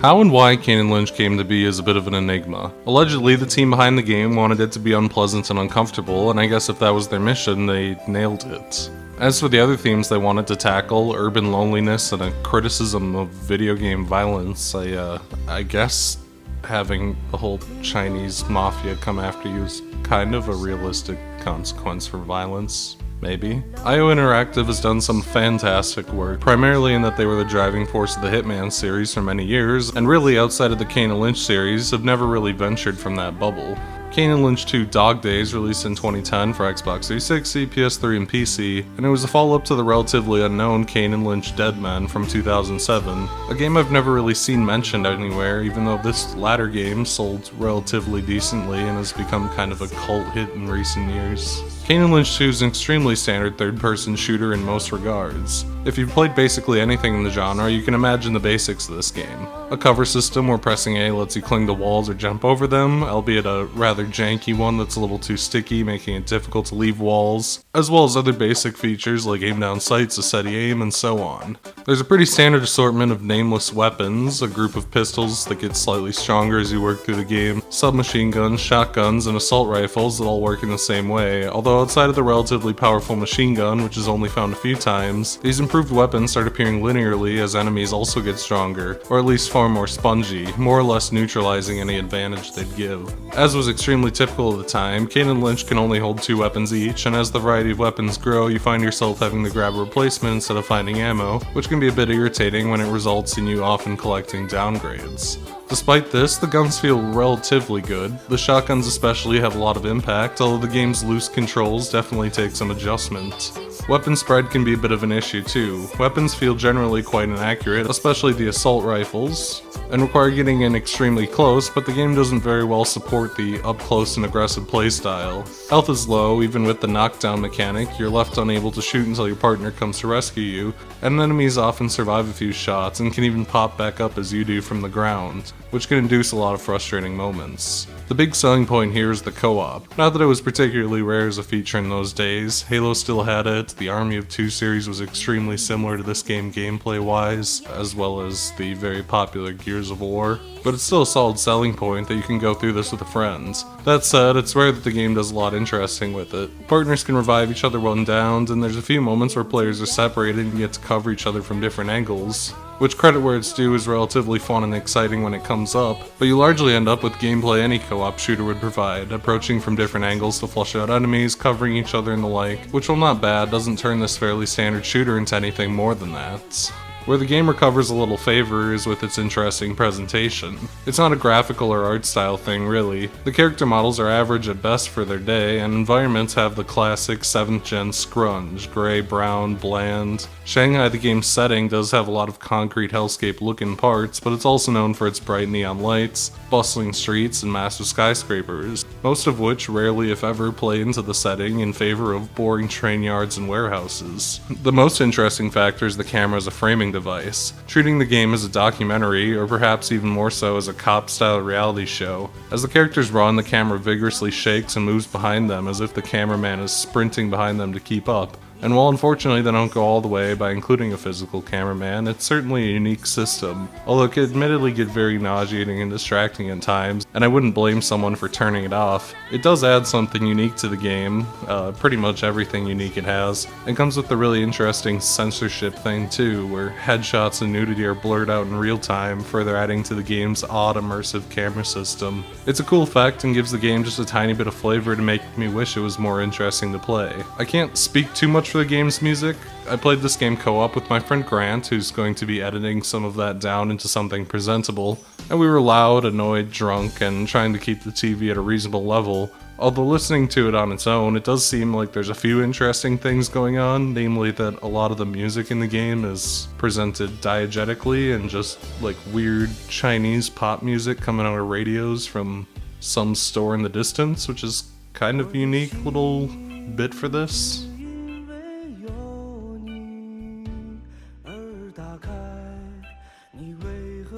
How and why Kane Lynch came to be is a bit of an enigma. Allegedly, the team behind the game wanted it to be unpleasant and uncomfortable, and I guess if that was their mission, they nailed it. As for the other themes they wanted to tackle, urban loneliness and a criticism of video game violence, I guess having the whole Chinese mafia come after you is kind of a realistic consequence for violence. Maybe. IO Interactive has done some fantastic work, primarily in that they were the driving force of the Hitman series for many years, and really outside of the Kane Lynch series have never really ventured from that bubble. Kane Lynch 2 Dog Days released in 2010 for Xbox 360, PS3, and PC, and it was a follow-up to the relatively unknown Kane Lynch Dead Men from 2007, a game I've never really seen mentioned anywhere, even though this latter game sold relatively decently and has become kind of a cult hit in recent years. Kane Lynch 2 is an extremely standard third-person shooter in most regards. If you've played basically anything in the genre, you can imagine the basics of this game. A cover system where pressing A lets you cling to walls or jump over them, albeit a rather janky one that's a little too sticky, making it difficult to leave walls, as well as other basic features like aim down sights, a steady aim, and so on. There's a pretty standard assortment of nameless weapons, a group of pistols that get slightly stronger as you work through the game, submachine guns, shotguns, and assault rifles that all work in the same way, although outside of the relatively powerful machine gun, which is only found a few times, these improved weapons start appearing linearly as enemies also get stronger, or at least far more spongy, more or less neutralizing any advantage they'd give. As was extremely typical of the time, Kane Lynch can only hold 2 weapons each, and as the variety of weapons grow, you find yourself having to grab a replacement instead of finding ammo, which can be a bit irritating when it results in you often collecting downgrades. Despite this, the guns feel relatively good. The shotguns especially have a lot of impact, although the game's loose controls definitely take some adjustment. Weapon spread can be a bit of an issue too. Weapons feel generally quite inaccurate, especially the assault rifles, and require getting in extremely close, but the game doesn't very well support the up-close and aggressive playstyle. Health is low, even with the knockdown mechanic, you're left unable to shoot until your partner comes to rescue you, and enemies often survive a few shots and can even pop back up as you do from the ground, which can induce a lot of frustrating moments. The big selling point here is the co-op. Not that it was particularly rare as a feature in those days, Halo still had it, the Army of Two series was extremely similar to this game gameplay-wise, as well as the very popular Gears of War, but it's still a solid selling point that you can go through this with a friend. That said, it's rare that the game does a lot interesting with it. Partners can revive each other when downed, and there's a few moments where players are separated and get to cover each other from different angles, which, credit where it's due, is relatively fun and exciting when it comes up, but you largely end up with gameplay any co-op shooter would provide, approaching from different angles to flush out enemies, covering each other and the like, which, while not bad, doesn't turn this fairly standard shooter into anything more than that. Where the game recovers a little favor is with its interesting presentation. It's not a graphical or art style thing really. The character models are average at best for their day, and environments have the classic 7th gen scrunch, gray, brown, bland. Shanghai, the game's setting, does have a lot of concrete hellscape looking parts, but it's also known for its bright neon lights, bustling streets, and massive skyscrapers, most of which rarely if ever play into the setting in favor of boring train yards and warehouses. The most interesting factor is the camera as a framing device, treating the game as a documentary, or perhaps even more so as a cop-style reality show. As the characters run, the camera vigorously shakes and moves behind them as if the cameraman is sprinting behind them to keep up. And while unfortunately they don't go all the way by including a physical cameraman, it's certainly a unique system, although it could admittedly get very nauseating and distracting at times, and I wouldn't blame someone for turning it off. It does add something unique to the game, pretty much everything unique it has. It comes with a really interesting censorship thing too, where headshots and nudity are blurred out in real time, further adding to the game's odd immersive camera system. It's a cool effect and gives the game just a tiny bit of flavor to make me wish it was more interesting to play. I can't speak too much for the game's music. I played this game co-op with my friend Grant, who's going to be editing some of that down into something presentable, and we were loud, annoyed, drunk, and trying to keep the TV at a reasonable level. Although listening to it on its own, it does seem like there's a few interesting things going on, namely that a lot of the music in the game is presented diegetically and just like weird Chinese pop music coming out of radios from some store in the distance, which is kind of a unique little bit for this.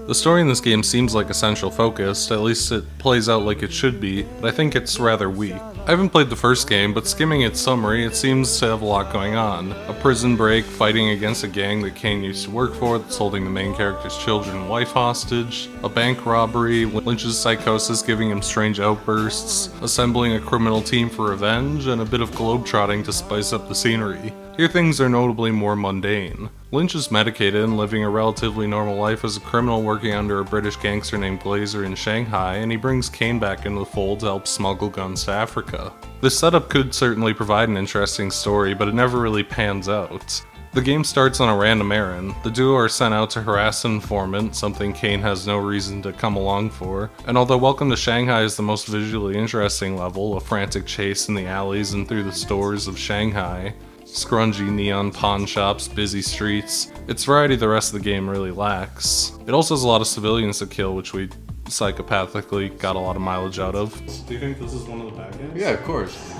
The story in this game seems like essential focused, at least it plays out like it should be, but I think it's rather weak. I haven't played the first game, but skimming its summary, it seems to have a lot going on. A prison break, fighting against a gang that Kane used to work for that's holding the main character's children and wife hostage, a bank robbery, Lynch's psychosis giving him strange outbursts, assembling a criminal team for revenge, and a bit of globetrotting to spice up the scenery. Here things are notably more mundane. Lynch is medicated and living a relatively normal life as a criminal working under a British gangster named Glazer in Shanghai, and he brings Kane back into the fold to help smuggle guns to Africa. This setup could certainly provide an interesting story, but it never really pans out. The game starts on a random errand. The duo are sent out to harass an informant, something Kane has no reason to come along for. And although Welcome to Shanghai is the most visually interesting level, a frantic chase in the alleys and through the stores of Shanghai, scrungy neon pawn shops, busy streets, its variety the rest of the game really lacks. It also has a lot of civilians to kill, which we psychopathically got a lot of mileage out of. Do you think this is one of the bad games? Yeah, of course.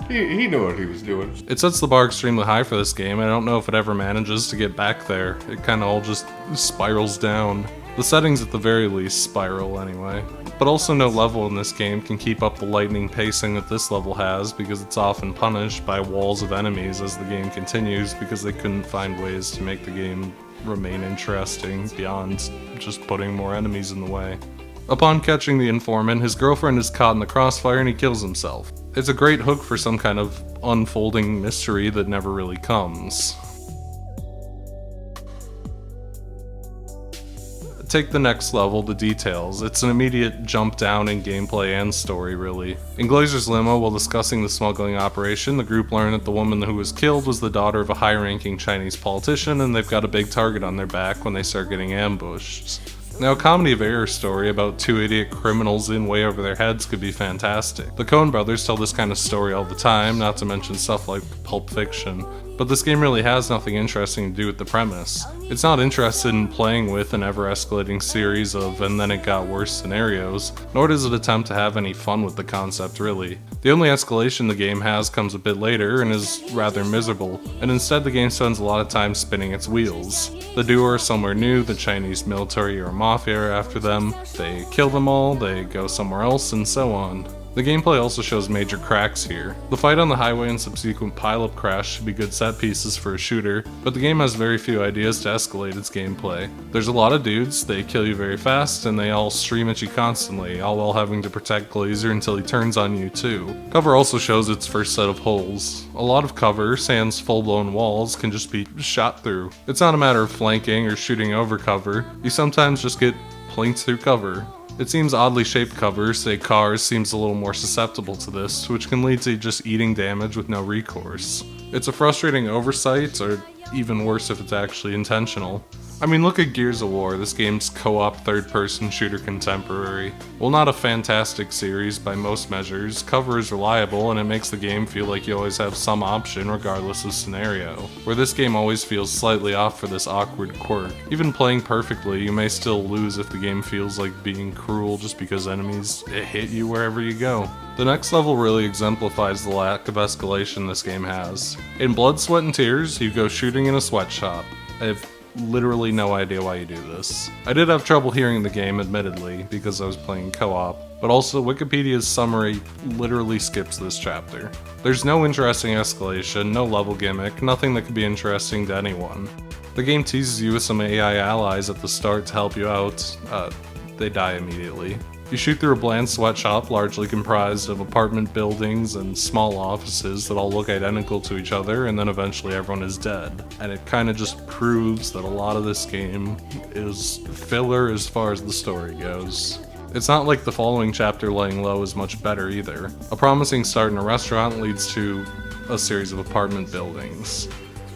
He knew what he was doing. It sets the bar extremely high for this game, and I don't know if it ever manages to get back there. It kinda all just spirals down. The settings at the very least spiral anyway. But also no level in this game can keep up the lightning pacing that this level has, because it's often punished by walls of enemies as the game continues because they couldn't find ways to make the game remain interesting beyond just putting more enemies in the way. Upon catching the informant, his girlfriend is caught in the crossfire and he kills himself. It's a great hook for some kind of unfolding mystery that never really comes. Take the next level, the details. It's an immediate jump down in gameplay and story, really. In Glazer's limo, while discussing the smuggling operation, the group learned that the woman who was killed was the daughter of a high-ranking Chinese politician, and they've got a big target on their back when they start getting ambushed. Now, a comedy of error story about two idiot criminals in way over their heads could be fantastic. The Coen brothers tell this kind of story all the time, not to mention stuff like Pulp Fiction. But this game really has nothing interesting to do with the premise. It's not interested in playing with an ever-escalating series of and then it got worse scenarios, nor does it attempt to have any fun with the concept really. The only escalation the game has comes a bit later and is rather miserable, and instead the game spends a lot of time spinning its wheels. The duo are somewhere new, the Chinese military or mafia are after them, they kill them all, they go somewhere else, and so on. The gameplay also shows major cracks here. The fight on the highway and subsequent pileup crash should be good set pieces for a shooter, but the game has very few ideas to escalate its gameplay. There's a lot of dudes, they kill you very fast, and they all stream at you constantly, all while having to protect Glazer until he turns on you too. Cover also shows its first set of holes. A lot of cover, sans full-blown walls, can just be shot through. It's not a matter of flanking or shooting over cover, you sometimes just get plinked through cover. It seems oddly shaped cover, say cars, seems a little more susceptible to this, which can lead to just eating damage with no recourse. It's a frustrating oversight, or even worse if it's actually intentional. I mean, look at Gears of War, this game's co-op third-person shooter contemporary. While not a fantastic series by most measures, cover is reliable and it makes the game feel like you always have some option regardless of scenario, where this game always feels slightly off for this awkward quirk. Even playing perfectly, you may still lose if the game feels like being cruel just because enemies hit you wherever you go. The next level really exemplifies the lack of escalation this game has. In Blood, Sweat, and Tears, you go shooting in a sweatshop. I have literally no idea why you do this. I did have trouble hearing the game, admittedly, because I was playing co-op, but also Wikipedia's summary literally skips this chapter. There's no interesting escalation, no level gimmick, nothing that could be interesting to anyone. The game teases you with some AI allies at the start to help you out. They die immediately. You shoot through a bland sweatshop largely comprised of apartment buildings and small offices that all look identical to each other, and then eventually everyone is dead. And it kinda just proves that a lot of this game is filler as far as the story goes. It's not like the following chapter, Laying Low, is much better either. A promising start in a restaurant leads to a series of apartment buildings.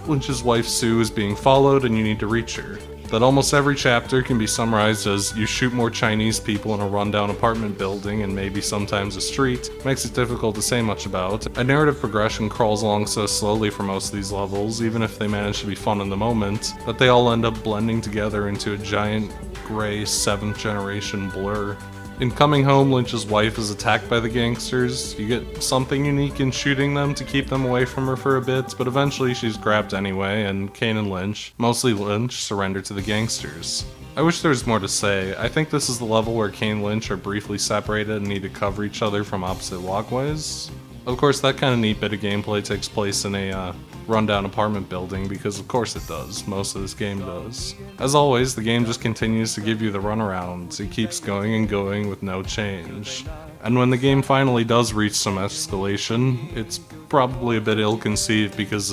Lynch's wife Sue is being followed and you need to reach her. That almost every chapter can be summarized as you shoot more Chinese people in a rundown apartment building and maybe sometimes a street, makes it difficult to say much about. A narrative progression crawls along so slowly for most of these levels, even if they manage to be fun in the moment, that they all end up blending together into a giant gray 7th generation blur. In Coming Home, Lynch's wife is attacked by the gangsters. You get something unique in shooting them to keep them away from her for a bit, but eventually she's grabbed anyway, and Kane and Lynch, mostly Lynch, surrender to the gangsters. I wish there was more to say. I think this is the level where Kane Lynch are briefly separated and need to cover each other from opposite walkways. Of course, that kind of neat bit of gameplay takes place in a rundown apartment building, because of course it does. Most of this game does. As always, the game just continues to give you the runarounds. It keeps going and going with no change. And when the game finally does reach some escalation, it's probably a bit ill-conceived because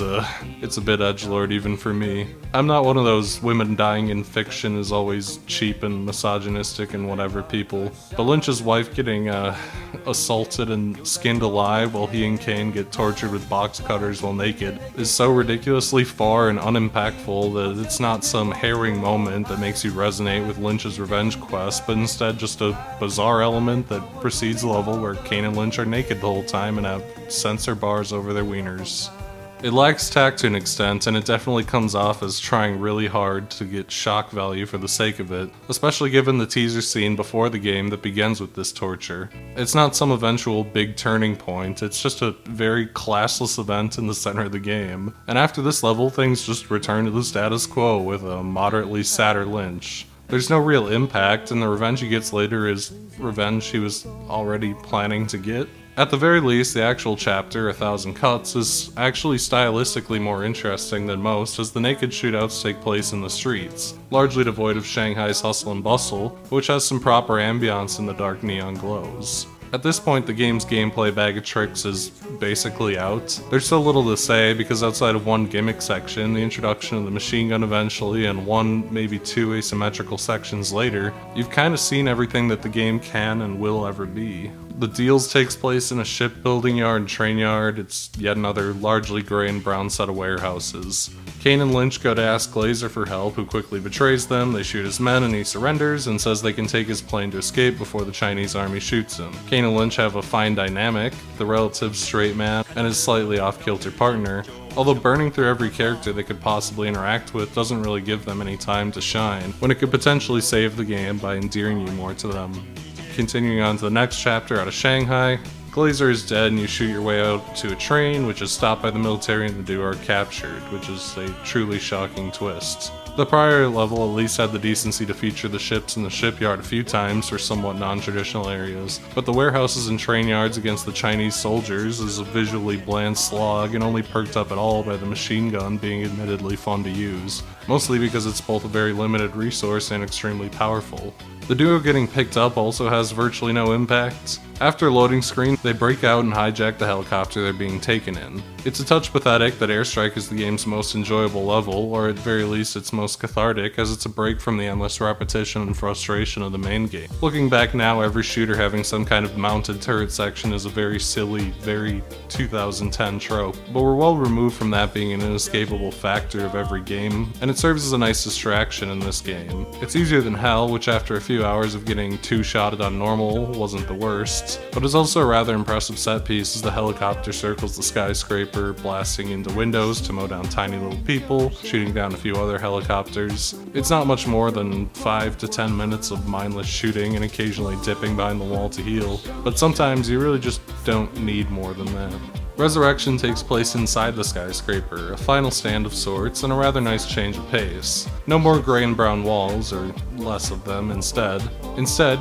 it's a bit edgelord even for me. I'm not one of those women dying in fiction is always cheap and misogynistic and whatever people, but Lynch's wife getting assaulted and skinned alive while he and Kane get tortured with box cutters while naked is so ridiculously far and unimpactful that it's not some harrowing moment that makes you resonate with Lynch's revenge quest, but instead just a bizarre element that precedes the level where Kane and Lynch are naked the whole time and have sensor bars over their wieners. It lacks tact to an extent, and it definitely comes off as trying really hard to get shock value for the sake of it, especially given the teaser scene before the game that begins with this torture. It's not some eventual big turning point, it's just a very classless event in the center of the game. And after this level, things just return to the status quo with a moderately sadder Lynch. There's no real impact, and the revenge he gets later is revenge he was already planning to get. At the very least, the actual chapter, 1000 Cuts, is actually stylistically more interesting than most, as the naked shootouts take place in the streets, largely devoid of Shanghai's hustle and bustle, which has some proper ambiance in the dark neon glows. At this point, the game's gameplay bag of tricks is basically out. There's so little to say because outside of one gimmick section, the introduction of the machine gun eventually, and one, maybe two asymmetrical sections later, you've kind of seen everything that the game can and will ever be. The deals takes place in a shipbuilding yard and train yard. It's yet another largely gray and brown set of warehouses. Kane and Lynch go to ask Glazer for help, who quickly betrays them. They shoot his men and he surrenders and says they can take his plane to escape before the Chinese army shoots him. Kane and Lynch have a fine dynamic, the relative straight man and his slightly off-kilter partner, although burning through every character they could possibly interact with doesn't really give them any time to shine, when it could potentially save the game by endearing you more to them. Continuing on to the next chapter out of Shanghai, Glazer is dead and you shoot your way out to a train, which is stopped by the military and the duo are captured, which is a truly shocking twist. The prior level at least had the decency to feature the ships in the shipyard a few times for somewhat non-traditional areas, but the warehouses and train yards against the Chinese soldiers is a visually bland slog and only perked up at all by the machine gun being admittedly fun to use, mostly because it's both a very limited resource and extremely powerful. The duo getting picked up also has virtually no impact. After a loading screen, they break out and hijack the helicopter they're being taken in. It's a touch pathetic that Airstrike is the game's most enjoyable level, or at very least its most cathartic, as it's a break from the endless repetition and frustration of the main game. Looking back now, every shooter having some kind of mounted turret section is a very silly, very 2010 trope, but we're well removed from that being an inescapable factor of every game, and it serves as a nice distraction in this game. It's easier than hell, which after a few hours of getting two-shotted on normal wasn't the worst, but it's also a rather impressive set piece as the helicopter circles the skyscraper, blasting into windows to mow down tiny little people, shooting down a few other helicopters. It's not much more than 5 to 10 minutes of mindless shooting and occasionally dipping behind the wall to heal, but sometimes you really just don't need more than that. Resurrection takes place inside the skyscraper, a final stand of sorts, and a rather nice change of pace. No more gray and brown walls, or less of them instead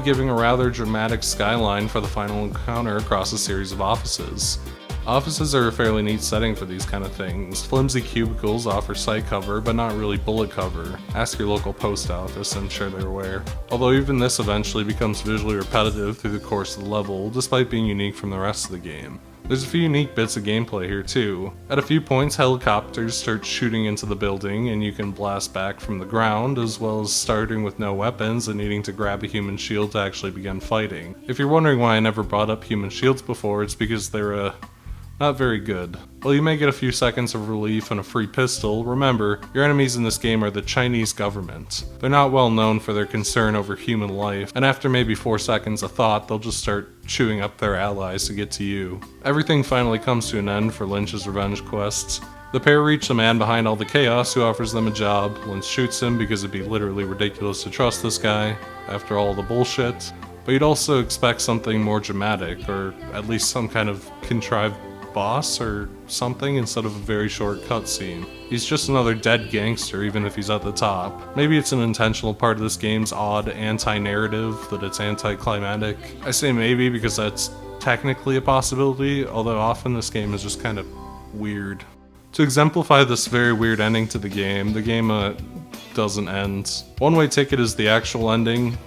giving a rather dramatic skyline for the final encounter across a series of offices. Offices are a fairly neat setting for these kind of things. Flimsy cubicles offer sight cover, but not really bullet cover. Ask your local post office, I'm sure they're aware. Although even this eventually becomes visually repetitive through the course of the level, despite being unique from the rest of the game. There's a few unique bits of gameplay here too. At a few points, helicopters start shooting into the building and you can blast back from the ground, as well as starting with no weapons and needing to grab a human shield to actually begin fighting. If you're wondering why I never brought up human shields before, it's because they're not very good. While you may get a few seconds of relief and a free pistol, remember, your enemies in this game are the Chinese government. They're not well known for their concern over human life, and after maybe 4 seconds of thought, they'll just start chewing up their allies to get to you. Everything finally comes to an end for Lynch's revenge quests. The pair reach the man behind all the chaos who offers them a job. Lynch shoots him because it'd be literally ridiculous to trust this guy after all the bullshit. But you'd also expect something more dramatic, or at least some kind of contrived boss or something instead of a very short cutscene. He's just another dead gangster even if he's at the top. Maybe it's an intentional part of this game's odd anti-narrative that it's anticlimactic. I say maybe because that's technically a possibility, although often this game is just kind of weird. To exemplify this very weird ending to the game doesn't end. One-way ticket is the actual ending.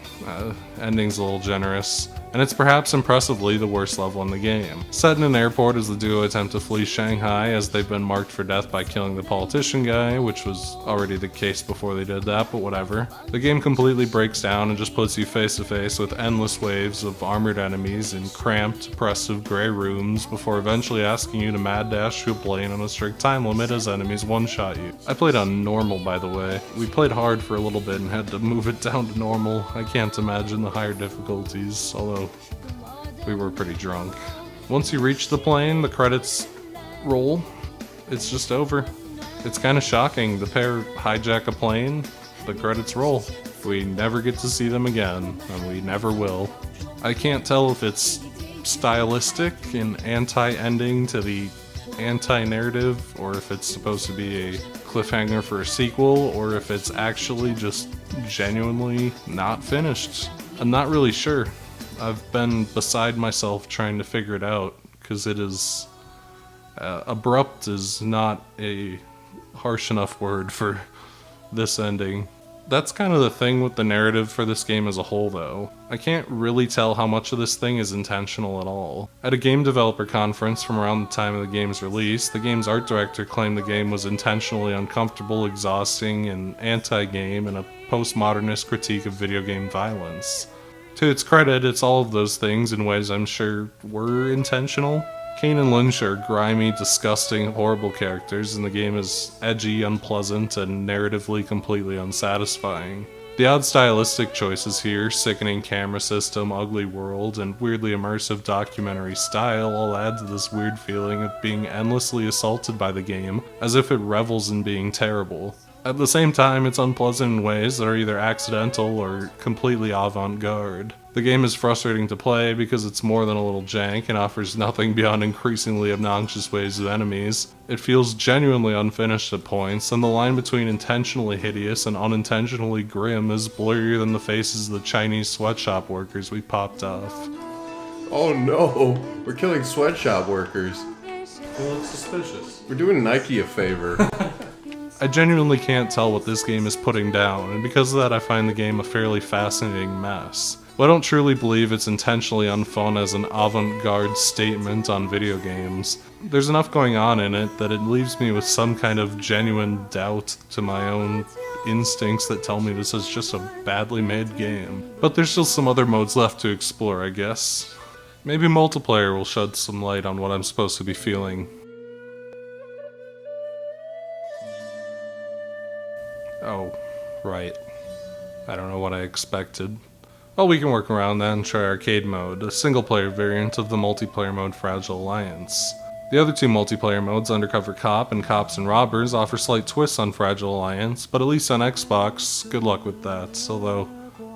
Ending's a little generous. And it's perhaps impressively the worst level in the game. Set in an airport as the duo attempt to flee Shanghai as they've been marked for death by killing the politician guy, which was already the case before they did that, but whatever. The game completely breaks down and just puts you face to face with endless waves of armored enemies in cramped, oppressive gray rooms before eventually asking you to mad dash to a plane on a strict time limit as enemies one-shot you. I played on normal, by the way. We played hard for a little bit and had to move it down to normal. I can't imagine the higher difficulties, although we were pretty drunk. Once you reach the plane, the credits roll. It's just over. It's kind of shocking. The pair hijack a plane, the credits roll. We never get to see them again, and we never will. I can't tell if it's stylistic and anti-ending to the anti-narrative, or if it's supposed to be a cliffhanger for a sequel, or if it's actually just genuinely not finished. I'm not really sure. I've been beside myself trying to figure it out, because it is... abrupt is not a harsh enough word for this ending. That's kind of the thing with the narrative for this game as a whole, though. I can't really tell how much of this thing is intentional at all. At a game developer conference from around the time of the game's release, the game's art director claimed the game was intentionally uncomfortable, exhausting, and anti-game, and a postmodernist critique of video game violence. To its credit, it's all of those things in ways I'm sure were intentional. Kane and Lynch are grimy, disgusting, horrible characters, and the game is edgy, unpleasant, and narratively completely unsatisfying. The odd stylistic choices here, sickening camera system, ugly world, and weirdly immersive documentary style all add to this weird feeling of being endlessly assaulted by the game, as if it revels in being terrible. At the same time, it's unpleasant in ways that are either accidental or completely avant-garde. The game is frustrating to play because it's more than a little jank and offers nothing beyond increasingly obnoxious waves of enemies. It feels genuinely unfinished at points, and the line between intentionally hideous and unintentionally grim is blurrier than the faces of the Chinese sweatshop workers we popped off. Oh no, we're killing sweatshop workers. They look suspicious. We're doing Nike a favor. I genuinely can't tell what this game is putting down, and because of that I find the game a fairly fascinating mess. But I don't truly believe it's intentionally unfun as an avant-garde statement on video games. There's enough going on in it that it leaves me with some kind of genuine doubt to my own instincts that tell me this is just a badly made game. But there's still some other modes left to explore, I guess. Maybe multiplayer will shed some light on what I'm supposed to be feeling. Oh, right. I don't know what I expected. Well, we can work around that and try arcade mode, a single-player variant of the multiplayer mode Fragile Alliance. The other two multiplayer modes, Undercover Cop and Cops and Robbers, offer slight twists on Fragile Alliance, but at least on Xbox, good luck with that, although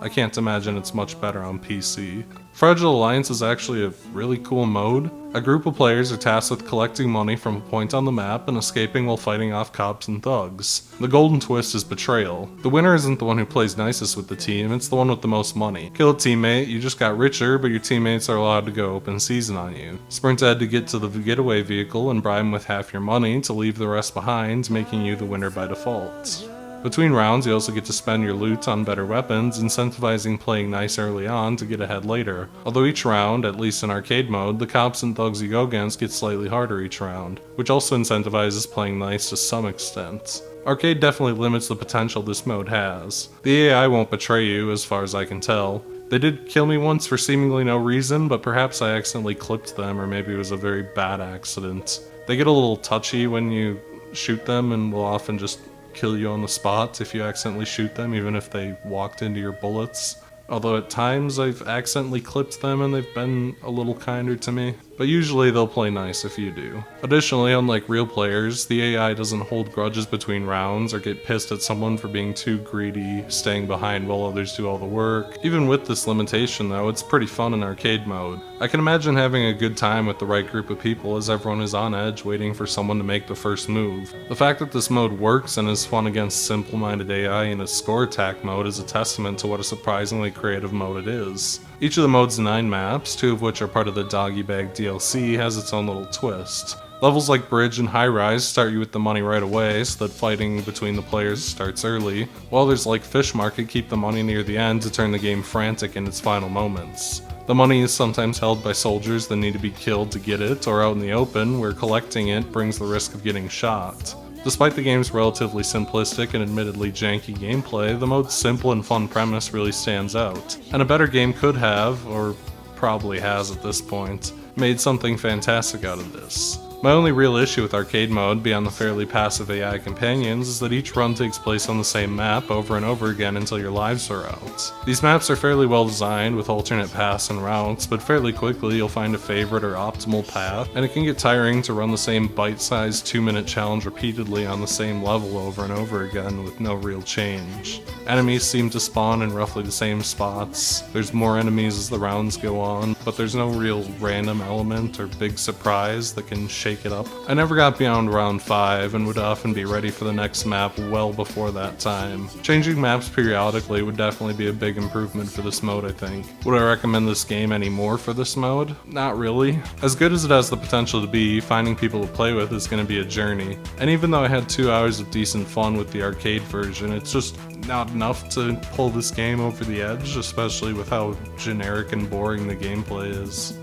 I can't imagine it's much better on PC. Fragile Alliance is actually a really cool mode. A group of players are tasked with collecting money from a point on the map and escaping while fighting off cops and thugs. The golden twist is betrayal. The winner isn't the one who plays nicest with the team, it's the one with the most money. Kill a teammate, you just got richer, but your teammates are allowed to go open season on you. Sprint ahead to get to the getaway vehicle and bribe them with half your money to leave the rest behind, making you the winner by default. Between rounds, you also get to spend your loot on better weapons, incentivizing playing nice early on to get ahead later. Although each round, at least in arcade mode, the cops and thugs you go against get slightly harder each round, which also incentivizes playing nice to some extent. Arcade definitely limits the potential this mode has. The AI won't betray you, as far as I can tell. They did kill me once for seemingly no reason, but perhaps I accidentally clipped them, or maybe it was a very bad accident. They get a little touchy when you shoot them, and will often just kill you on the spot if you accidentally shoot them, even if they walked into your bullets. Although at times I've accidentally clipped them and they've been a little kinder to me. but usually they'll play nice if you do. Additionally, unlike real players, the AI doesn't hold grudges between rounds or get pissed at someone for being too greedy, staying behind while others do all the work. Even with this limitation though, it's pretty fun in arcade mode. I can imagine having a good time with the right group of people as everyone is on edge waiting for someone to make the first move. The fact that this mode works and is fun against simple-minded AI in a score attack mode is a testament to what a surprisingly creative mode it is. Each of the mode's 9 maps, 2 of which are part of the Doggy Bag DLC, has its own little twist. Levels like Bridge and High Rise start you with the money right away so that fighting between the players starts early, while others like Fish Market keep the money near the end to turn the game frantic in its final moments. The money is sometimes held by soldiers that need to be killed to get it, or out in the open, where collecting it brings the risk of getting shot. Despite the game's relatively simplistic and admittedly janky gameplay, the mode's simple and fun premise really stands out, and a better game could have, or probably has at this point, made something fantastic out of this. My only real issue with arcade mode, beyond the fairly passive AI companions, is that each run takes place on the same map over and over again until your lives are out. These maps are fairly well designed with alternate paths and routes, but fairly quickly you'll find a favorite or optimal path, and it can get tiring to run the same bite-sized 2-minute challenge repeatedly on the same level over and over again with no real change. Enemies seem to spawn in roughly the same spots, there's more enemies as the rounds go on, but there's no real random element or big surprise that can shake it up. I never got beyond round 5 and would often be ready for the next map well before that time. Changing maps periodically would definitely be a big improvement for this mode, I think. Would I recommend this game anymore for this mode? Not really. As good as it has the potential to be, finding people to play with is going to be a journey. And even though I had 2 hours of decent fun with the arcade version, it's just not enough to pull this game over the edge, especially with how generic and boring the gameplay is.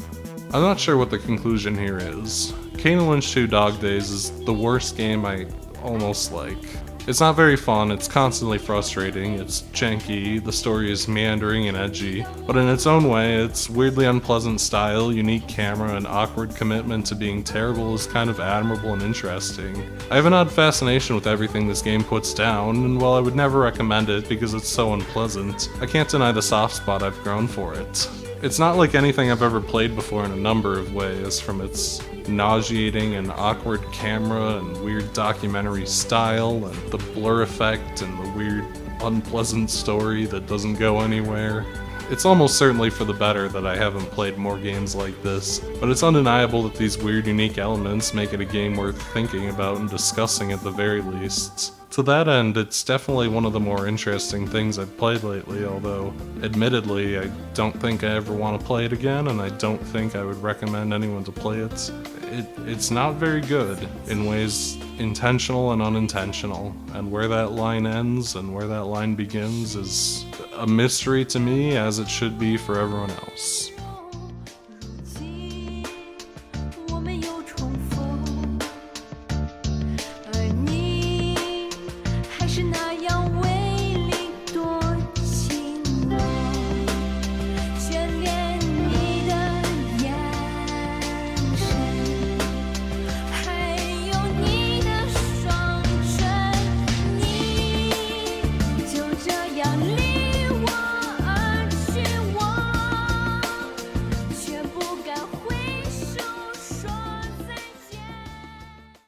I'm not sure what the conclusion here is. Kane Lynch 2 Dog Days is the worst game I almost like. It's not very fun, it's constantly frustrating, it's janky, the story is meandering and edgy, but in its own way, its weirdly unpleasant style, unique camera, and awkward commitment to being terrible is kind of admirable and interesting. I have an odd fascination with everything this game puts down, and while I would never recommend it because it's so unpleasant, I can't deny the soft spot I've grown for it. It's not like anything I've ever played before in a number of ways, from its nauseating and awkward camera and weird documentary style and the blur effect and the weird unpleasant story that doesn't go anywhere. It's almost certainly for the better that I haven't played more games like this, but it's undeniable that these weird unique elements make it a game worth thinking about and discussing at the very least. To that end, it's definitely one of the more interesting things I've played lately, although, admittedly, I don't think I ever want to play it again, and I don't think I would recommend anyone to play it. It's not very good, in ways intentional and unintentional, and where that line ends and where that line begins is a mystery to me, as it should be for everyone else.